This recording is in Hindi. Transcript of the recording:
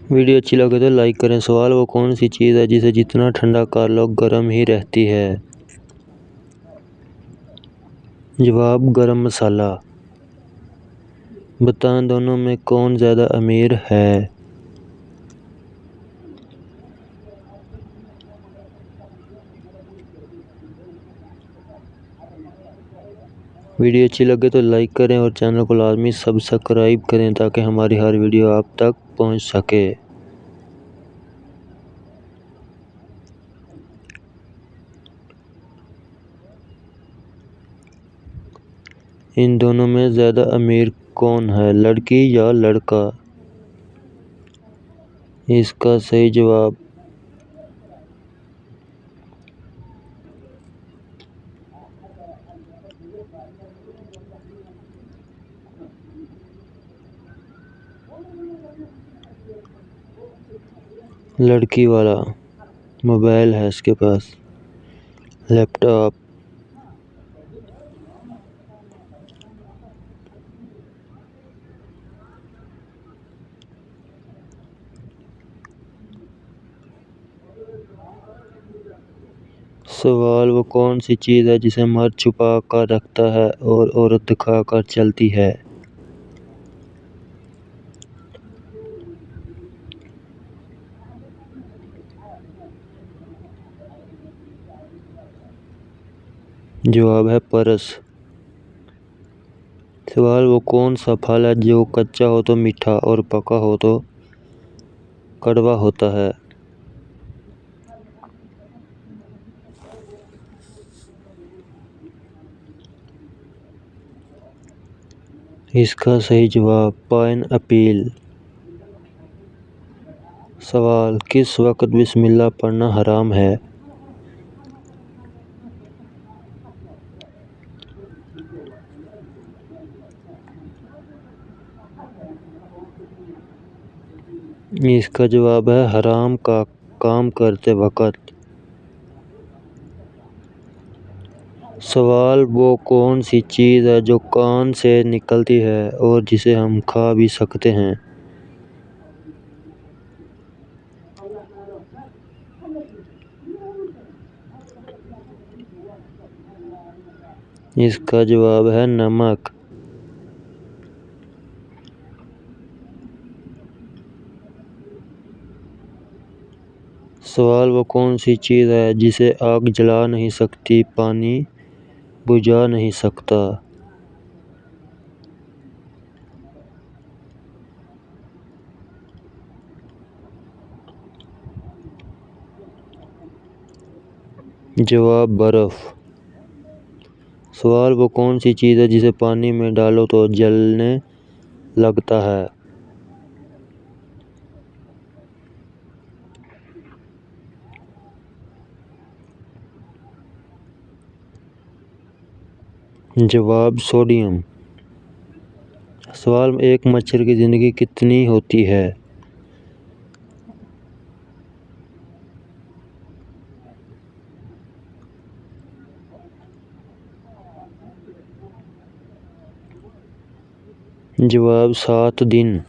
वीडियो अच्छी लगे तो लाइक करें। सवाल वो कौन सी चीज़ है जिसे जितना ठंडा कर लो गर्म ही रहती है? जवाब गरम मसाला। बताएं दोनों में कौन ज़्यादा अमीर है? वीडियो अच्छी लगे तो लाइक करें और चैनल को लाजमी सब्सक्राइब करें ताकि हमारी हर वीडियो आप तक पहुंच सके। इन दोनों में ज़्यादा अमीर कौन है, लड़की या लड़का? इसका सही जवाब लड़की वाला मोबाइल है इसके पास, लैपटॉप। सवाल वो कौन सी चीज़ है जिसे मर्द छुपा कर रखता है और औरत दिखा कर चलती है? जवाब है पर्स। सवाल वो कौन सा फल है जो कच्चा हो तो मीठा और पका हो तो कड़वा होता है? इसका सही जवाब पाइनएप्पल। सवाल किस वक्त बिस्मिल्लाह पढ़ना हराम है? इसका जवाब है हराम का काम करते वक्त। सवाल वो कौन सी चीज़ है जो कान से निकलती है और जिसे हम खा भी सकते हैं? इसका जवाब है नमक। सवाल वो कौन सी चीज़ है जिसे आग जला नहीं सकती, पानी बुझा नहीं सकता? जवाब बर्फ। सवाल वो कौन सी चीज़ है जिसे पानी में डालो तो जलने लगता है? जवाब सोडियम। सवाल एक मच्छर की ज़िंदगी कितनी होती है? जवाब 7 दिन।